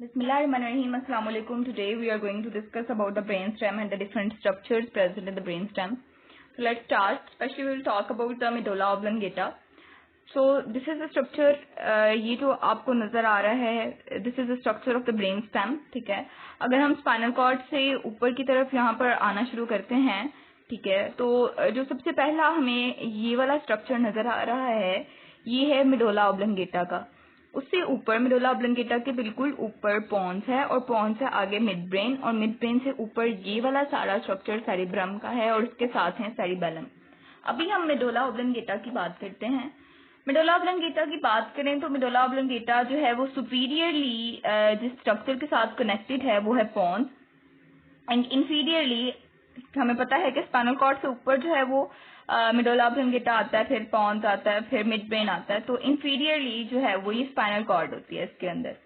Bismillahirrahmanirrahim. Assalamu alaikum. Today we are going to discuss about the brainstem and the different structures present in the brainstem. So let's start. Especially we will talk about the medulla oblongata. So this is the structure. ये जो आपको नजर आ रहा है, this is the structure of the brainstem. ठीक है. अगर हम spinal cord से ऊपर की तरफ यहाँ पर आना शुरू करते हैं, ठीक है, तो जो सबसे पहला हमें ये वाला स्ट्रक्चर नजर आ रहा है, ये है मेडुला ऑब्लोंगेटा का. उससे ऊपर मेडुला ऑब्लोंगेटा के बिल्कुल ऊपर पॉन्स है और पॉन्स से आगे मिड ब्रेन और मिड ब्रेन से ऊपर ये वाला सारा स्ट्रक्चर सेरिब्रम का है और इसके साथ है सेरिबेलम. अभी हम मेडुला ऑब्लोंगेटा की बात करते हैं. मेडुला ऑब्लोंगेटा की बात करें तो मेडुला ऑब्लोंगेटा जो है वो सुपीरियरली जिस स्ट्रक्चर के साथ कनेक्टेड है वो है पॉन्स एंड इंफीरियरली हमें पता है कि स्पाइनल कॉर्ड से ऊपर जो है वो मेडुला ऑब्लोंगेटा आता है, फिर पॉन्स आता है, फिर मिड ब्रेन आता है. तो इंफीरियरली जो है वो ये स्पाइनल कॉर्ड होती है इसके अंदर.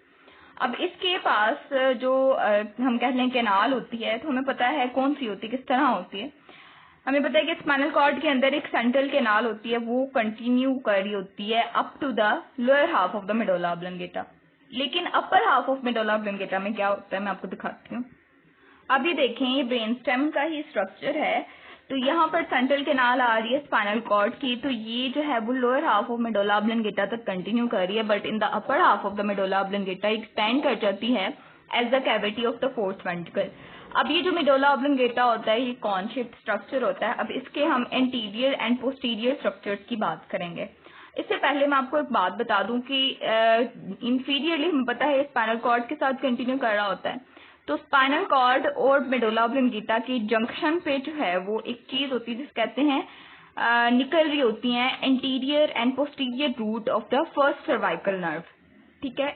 अब इसके पास जो हम कह लें कैनाल होती है, तो हमें पता है कौन सी होती है, किस तरह होती है. हमें पता है कि स्पाइनल कॉर्ड के अंदर एक सेंट्रल कैनाल होती है, वो कंटिन्यू कर रही होती है up to the lower half of the medulla oblongata. लेकिन upper half of medulla oblongata में क्या होता है मैं आपको दिखाती हूँ. अभी देखें ये ब्रेन स्टेम का ही स्ट्रक्चर है. तो यहाँ पर सेंट्रल कैनाल आ रही है स्पाइनल कॉर्ड की, तो ये जो है वो lower half of medulla oblongata तक कंटिन्यू कर रही है, but in the upper half of the medulla oblongata expand कर जाती है as the cavity of the fourth ventricle. अब ये जो मेडुला ऑब्लोंगेटा होता है ये कॉन शेप्ड स्ट्रक्चर होता है. अब इसके हम एंटीरियर एंड पोस्टीरियर स्ट्रक्चर्स की बात करेंगे. इससे पहले मैं आपको एक बात बता दूं कि इंफीरियरली हमें पता है स्पाइनल कॉर्ड के साथ कंटिन्यू कर रहा होता है. तो स्पाइनल कॉर्ड और मेडुला ऑब्लोंगेटा की जंक्शन पे जो है वो एक चीज होती है जिसे कहते हैं निकल रही होती है anterior and posterior root of the first cervical nerve. ठीक है,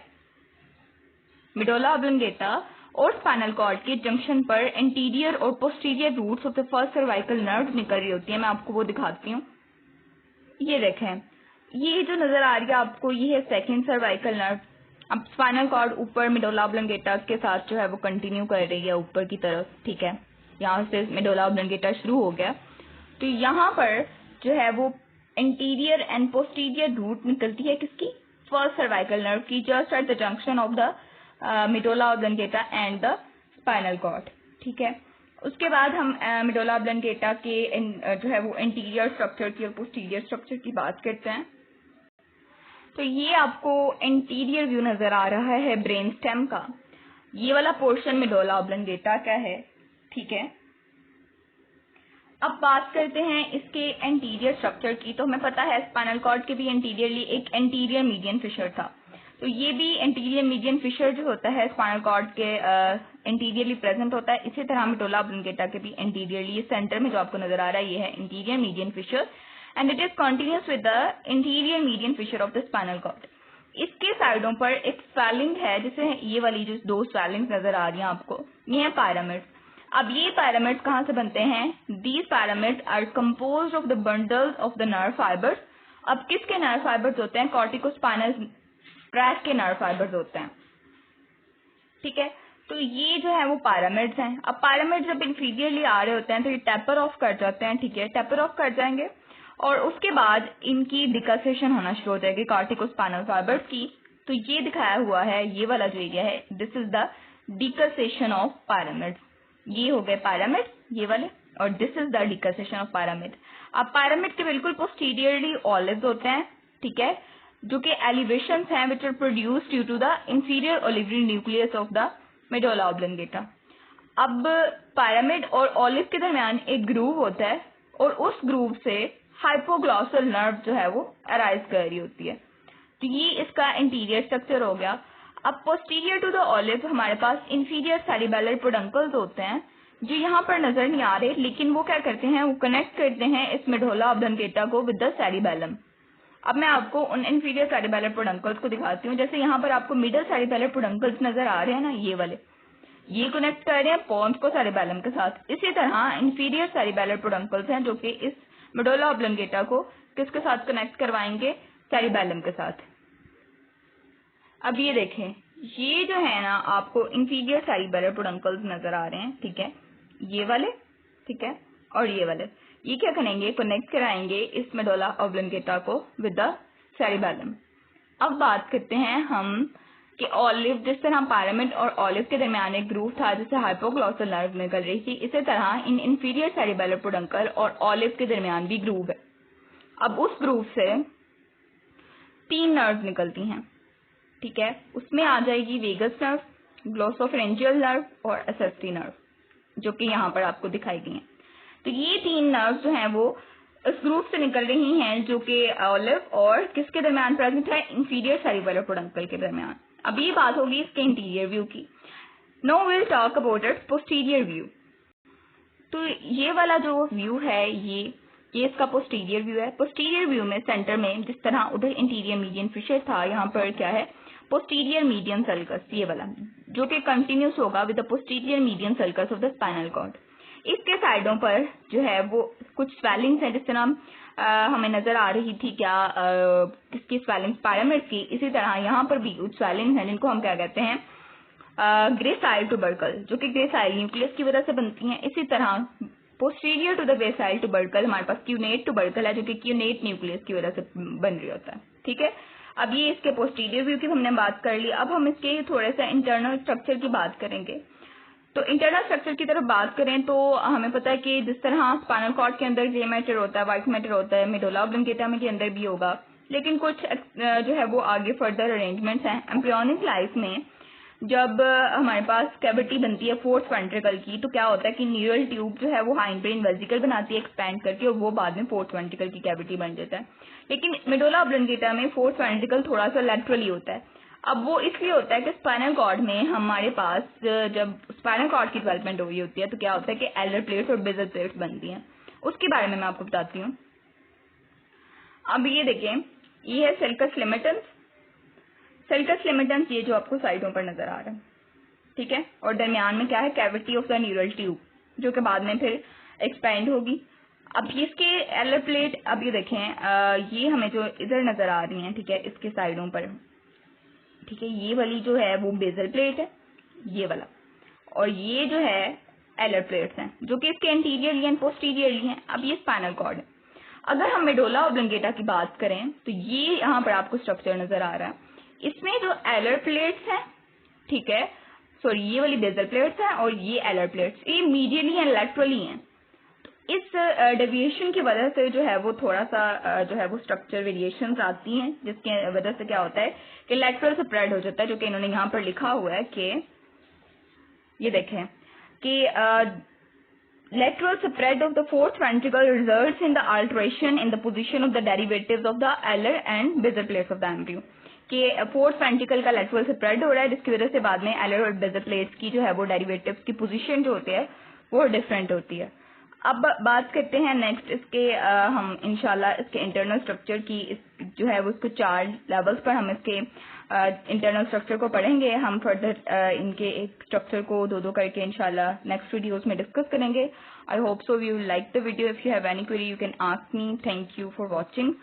मेडुला ऑब्लोंगेटा और स्पाइनल कॉर्ड के जंक्शन पर एंटीरियर और posterior roots of the first cervical nerve निकल रही होती है. मैं आपको वो दिखाती हूँ. ये देखें, ये जो नजर आ रही है आपको, ये है सेकेंड सर्वाइकल नर्व. अब स्पाइनल कॉर्ड ऊपर मेडुला ऑब्लोंगेटा के साथ जो है वो कंटिन्यू कर रही है ऊपर की तरफ. ठीक है, यहाँ से मेडुला ऑब्लोंगेटा शुरू हो गया. तो यहाँ पर जो है वो एंटीरियर एंड पोस्टीरियर रूट निकलती है किसकी, फर्स्ट सर्वाइकल नर्व की, just at the junction of the medulla oblongata and the spinal cord. ठीक है, उसके बाद हम मेडुला ऑब्लोंगेटा के जो है वो एंटीरियर स्ट्रक्चर की और पोस्टीरियर स्ट्रक्चर की बात करते हैं. तो ये आपको एंटीरियर व्यू नजर आ रहा है ब्रेन स्टेम का. ये वाला पोर्शन मेडुला ऑब्लोंगेटा का है. ठीक है, अब बात करते हैं इसके एंटीरियर स्ट्रक्चर की. तो हमें पता है स्पाइनल कॉर्ड के भी एंटीरियरली एक एंटीरियर मीडियन फिशर था. तो ये भी एंटीरियर मीडियन फिशर जो होता है स्पाइनल कॉर्ड के एंटीरियरली प्रेजेंट होता है. इसी तरह मेडुला ऑब्लोंगेटा के भी एंटीरियरली, ये सेंटर में जो आपको नजर आ रहा है ये है interior median fissure and it is continuous with the interior median fissure of the spinal cord. इसके साइडों पर एक स्वेलिंग है, जैसे ये वाली जो दो स्वेलिंग नजर आ रही हैं आपको, ये है पायरामिड्स. अब ये पायरामिड्स कहाँ से बनते हैं? These pyramids are composed of the bundles of the nerve fibers. अब किसके नर्व फाइबर्स होते हैं? कॉर्टिकोस्पाइनल ट्रैक्ट के नर्व फाइबर्स होते हैं. ठीक है, तो ये जो है वो पायरामिड्स हैं. अब पायरामिड जब इंफीरियरली आ रहे होते हैं तो ये टेपर ऑफ कर जाते हैं. ठीक है, टेपर ऑफ कर जाएंगे और उसके बाद इनकी डिकसेशन होना शुरू हो जाएगी कॉर्टिकोस्पाइनल फाइबर्स की. तो ये दिखाया हुआ है, ये वाला जो एरिया है, this is the डिकसेशन of pyramid. ये हो गए पायरामिड ये वाले, और this is the डिकसेशन of pyramid. अब पायरामिड के बिल्कुल पोस्टीरियरली ओलिव्स होते हैं. ठीक है, जो कि एलिवेशंस हैं which are produced due to the inferior olivary nucleus of the medulla oblongata. अब पायरामिड और ओलिव के दरमियान एक ग्रूव होता है और उस ग्रूव से हाइपोग्लॉसल नर्व जो है वो अराइज कर रही होती है. तो ये इसका इंटीरियर स्ट्रक्चर हो गया. अब पोस्टीरियर टू द ओलिव हमारे पास इंफीरियर सेरिबेलर पेडुंकल्स होते हैं जो यहाँ पर नजर नहीं आ रहे, लेकिन वो क्या करते हैं, वो कनेक्ट करते हैं इस मेडुला ऑब्लोंगेटा को विद द सेरिबेलम. अब मैं आपको उन इंफीरियर सेरिबेलर पेडुंकल्स को दिखाती हूँ. जैसे यहाँ पर आपको मिडल सेरिबेलर पेडुंकल्स नजर आ रहे हैं ना, ये वाले, ये कनेक्ट कर रहे हैं पॉन्स को सेरिबेलम के साथ. इसी तरह इंफीरियर सेरिबेलर पेडुंकल्स हैं जो कि इस मेडुला ऑब्लोंगेटा को किसके साथ कनेक्ट करवाएंगे, सेरिबेलम के साथ. अब ये देखें, ये जो है ना आपको इंफीरियर सेरिबेलर पेडुंकल्स नजर आ रहे हैं. ठीक है, ये वाले, ठीक है, और ये वाले, ये क्या करेंगे, कनेक्ट कराएंगे इस मेडुला ऑब्लोंगेटा को विद द सेरिबेलम. अब बात करते हैं हम कि ऑलिव, जिस तरह पिरामिड और ऑलिव के दरमियान एक ग्रूव था जिससे हाइपोग्लॉसल नर्व निकल रही थी, इसी तरह इन इंफीरियर सेरिबेलर पेडुंकल और ऑलिव के दरमियान भी ग्रूव है। अब उस ग्रूव से 3 नर्व निकलती हैं, ठीक है। उसमें आ जाएगी वेगस नर्व, ग्लोसोफरेंजियल नर्व और एसेप्टी नर्व, जो कि यहाँ पर आपको दिखाई गई हैं। तो ये 3 नर्व जो हैं वो इस ग्रुप से निकल रही हैं, जो कि ऑलिव और किसके दरमियान प्रेजेंट है, इंफीरियर सेरिबेलर पेडुंकल के दरमियान। अब ये बात होगी इसके इंटीरियर व्यू की। Now will talk about it's posterior view. तो ये वाला जो व्यू है ये इसका पोस्टीरियर व्यू है। पोस्टीरियर व्यू में सेंटर में जिस तरह उधर इंटीरियर मीडियन फिशर था, यहाँ पर क्या है, पोस्टीरियर मीडियन सल्कस, ये वाला जो कि कंटिन्यूस होगा with the posterior median sulcus of the spinal cord. इसके साइडों पर जो है वो कुछ स्वेलिंग्स हैं, जिस तरह हमें नजर आ रही थी क्या किसकी स्वेलिंग्स, पिरामिड की। इसी तरह यहाँ पर भी कुछ स्वेलिंग्स हैं जिनको हम क्या कहते हैं, ग्रेसाइल ट्यूबरकल, जो कि ग्रेसाइल न्यूक्लियस की वजह से बनती हैं। इसी तरह posterior to the gracile tubercle हमारे पास क्यूनेट ट्यूबरकल है, जो कि क्यूनेट न्यूक्लियस की वजह से बन रही होता है, ठीक है। अब ये इसके पोस्टीरियर व्यू की हमने बात कर ली। अब हम इसके थोड़े सा इंटरनल स्ट्रक्चर की बात करेंगे। तो इंटरनल स्ट्रक्चर की तरफ बात करें तो हमें पता है कि जिस तरह स्पाइनल कॉर्ड के अंदर ग्रे मैटर होता है, व्हाइट मैटर होता है, मेडुला ऑब्लिंगेटा में के अंदर भी होगा, लेकिन कुछ जो है वो आगे फर्दर अरेंजमेंट्स हैं। एम्ब्रियोनिक लाइफ में जब हमारे पास कैविटी बनती है फोर्थ वेंट्रिकल की, तो क्या होता है कि न्यूरल ट्यूब जो है वो हाइंड ब्रेन वेसिकल बनाती है एक्सपैंड करके, और वो बाद में फोर्थ वेंट्रिकल की कैविटी बन जाता है। लेकिन मेडुला ऑब्लिंगेटा में फोर्थ वेंट्रिकल थोड़ा सा लैटरली होता है। अब वो इसलिए होता है कि स्पाइनल कॉर्ड में हमारे पास जब स्पाइनल कॉर्ड की डेवलपमेंट हो रही होती है तो क्या होता है कि एलर प्लेट्स और बेजल प्लेट्स बनती हैं। उसके बारे में मैं आपको बताती हूँ। अब ये देखें, ये है सेल्कस लिमिटेंस। सेल्कस लिमिटेंस ये जो आपको साइडों पर नजर आ रहा है, ठीक है, और दरमियान में क्या है, cavity of the neural tube, जो कि बाद में फिर एक्सपेंड होगी। अब इसके एलर प्लेट, अब ये देखें, ये हमें जो इधर नजर आ रही हैं, ठीक है, इसके साइडों पर, ठीक है, ये वाली जो है वो बेजल प्लेट है, ये वाला, और ये जो है एलर प्लेट्स हैं, जो कि इसके इंटीरियरली एंड पोस्टीरियरली हैं। अब ये स्पाइनल कॉर्ड है। अगर हम मेडुला ऑब्लिंगेटा की बात करें तो ये यहाँ पर आपको स्ट्रक्चर नजर आ रहा है। इसमें जो एलर प्लेट्स हैं, ठीक है, सॉरी, ये वाली बेजल प्लेट्स हैं और ये एलर प्लेट्स, ये मीडियली एंड लैटरली हैं। इस डेविएशन की वजह से जो है वो थोड़ा सा जो है वो स्ट्रक्चर वेरिएशंस आती हैं, जिसके वजह से क्या होता है कि लैटरल स्प्रेड हो जाता है, जो कि इन्होंने यहाँ पर लिखा हुआ है कि ये देखें कि lateral spread of the fourth ventricle results in the alteration in the position of the derivatives of the alar and basal plates of the embryo, कि फोर्थ वेंट्रिकल का लेटरल स्प्रेड हो रहा है, जिसकी वजह से बाद में एलर और बेजल प्लेट्स की जो है वो डेरिवेटिव्स की पोजीशन जो होती है वो डिफरेंट होती है। अब बात करते हैं नेक्स्ट इसके हम इंशाल्लाह इसके इंटरनल स्ट्रक्चर की, जो है वो उसको 4 लेवल्स पर हम इसके इंटरनल स्ट्रक्चर को पढ़ेंगे। हम फर्दर इनके एक स्ट्रक्चर को दो करके इंशाल्लाह नेक्स्ट वीडियोस में डिस्कस करेंगे। I hope so you like the video. If you have any query you can ask me. Thank you for watching.